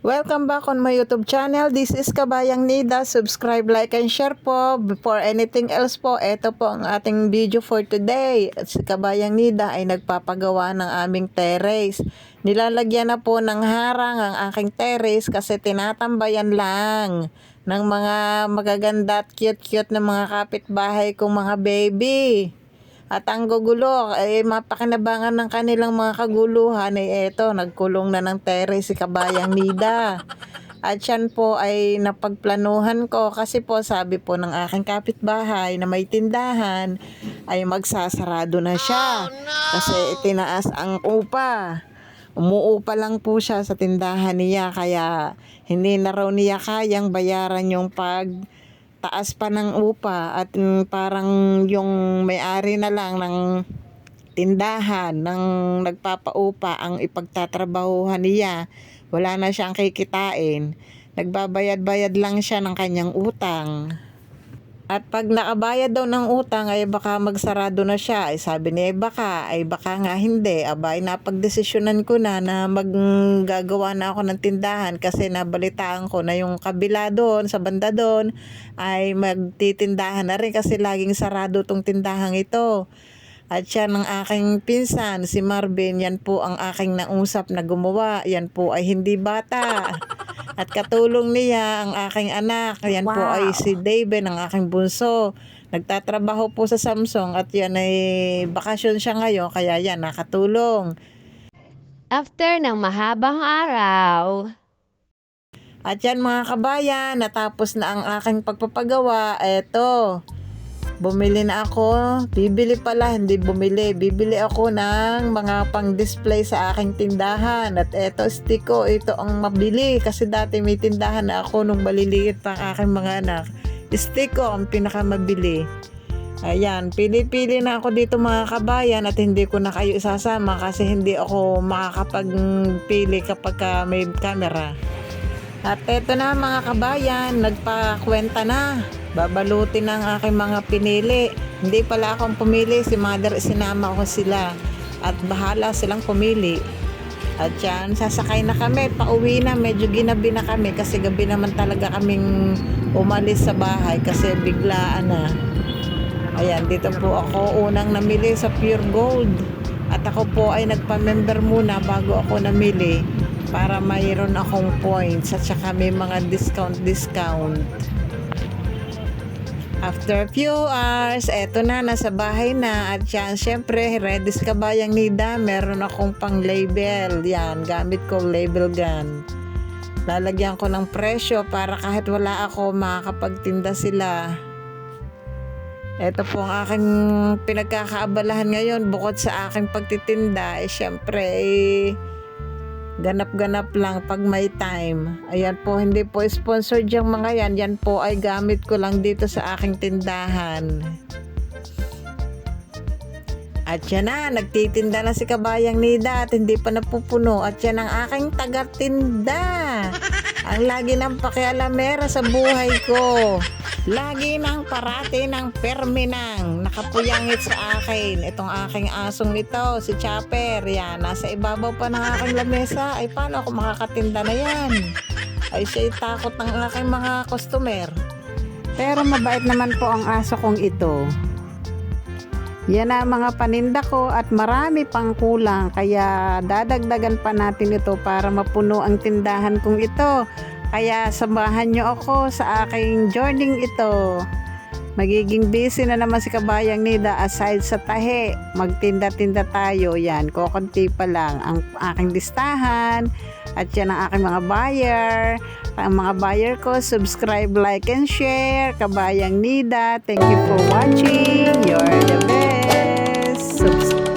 Welcome back on my YouTube channel. This is Kabayang Nida. Subscribe, like, and share po. Before anything else po, ito po ang ating video for today. At si Kabayang Nida ay nagpapagawa ng aming terrace. Nilalagyan na po ng harang ang aking terrace kasi tinatambayan lang ng mga magaganda at cute-cute na mga kapitbahay kong mga baby. At ang gugulo ay mapakinabangan ng kanilang mga kaguluhan ay eto, nagkulong na ng terrace si Kabayang Nida. At yan po ay napagplanuhan ko kasi po sabi po ng aking kapitbahay na may tindahan ay magsasarado na siya. Kasi itinaas ang upa. Umuupa lang po siya sa tindahan niya kaya hindi na raw niya kayang bayaran yung taas pa ng upa at parang yung may-ari na lang ng tindahan ng nagpapaupa ang ipagtatrabahuhan niya. Wala na siyang kikitain. Nagbabayad-bayad lang siya ng kanyang utang. At pag nakabayad daw ng utang ay baka magsarado na siya. Ay sabi niya ay baka nga hindi. Abay napagdesisyonan ko na maggagawa na ako ng tindahan kasi nabalitaan ko na yung kabila doon sa banda doon ay magtitindahan na rin kasi laging sarado tong tindahan ito. At siya ng aking pinsan, si Marvin, yan po ang aking nausap na gumawa. Yan po ay hindi bata. At katulong niya ang aking anak. Yan po ay si David, ang aking bunso. Nagtatrabaho po sa Samsung at yan ay bakasyon siya ngayon. Kaya yan, nakatulong. After ng mahabang araw. At yan mga kabayan, natapos na ang aking pagpapagawa. Eto. Bumili na ako, bibili ako ng mga pang-display sa aking tindahan. At eto, stiko, ito ang mabili kasi dati may tindahan na ako nung maliliit pa ang aking mga anak. Stiko ang pinakamabili. Ayan, pili-pili na ako dito mga kabayan at hindi ko na kayo isasama kasi hindi ako makakapagpili kapag may camera. At eto na mga kabayan, nagpakwenta na. Babalutin ang aking mga pinili. Hindi pala akong pumili, si mother sinama ko sila. At bahala silang pumili. At yan, sasakay na kami, pauwi na, medyo ginabi na kami kasi gabi naman talaga kaming umalis sa bahay kasi biglaan na. Ayan, dito po ako unang namili sa Pure Gold. At ako po ay nagpa-member muna bago ako namili para mayroon akong points at saka may mga discount. After a few hours, eto na, nasa bahay na. At yan, syempre, ready sa Kabayang Nida. Meron akong pang label. Yan, gamit ko label gun. Lalagyan ko ng presyo para kahit wala ako, makakapagtinda sila. Ito po ang aking pinagkakaabalahan ngayon. Bukod sa aking pagtitinda, syempre, ganap-ganap lang pag may time. Ayan po, hindi po sponsored yung mga yan. Yan po ay gamit ko lang dito sa aking tindahan. At yan na, nagtitinda na si Kabayang Nida at hindi pa napupuno. At yan ang aking taga-tinda. Ang lagi ng pakialamera sa buhay ko. Lagi nang parati ng perminang nakapuyangit sa akin. Itong aking asong ito, si Chopper. Yan, nasa ibabaw pa ng aking lamesa. Ay, paano ako makakatinda na yan? Ay, siya'y takot ng aking mga customer. Pero mabait naman po ang aso kong ito. Yan na mga paninda ko at marami pang kulang. Kaya dadagdagan pa natin ito para mapuno ang tindahan kong ito. Kaya samahan nyo ako sa aking journey ito. Magiging busy na naman si Kabayang Nida aside sa tahe. Magtinda-tinda tayo. Yan, kukunti pa lang ang aking listahan. At yan ang aking mga buyer. Ang mga buyer ko, subscribe, like, and share. Kabayang Nida, thank you for watching. You're the best. Subscribe.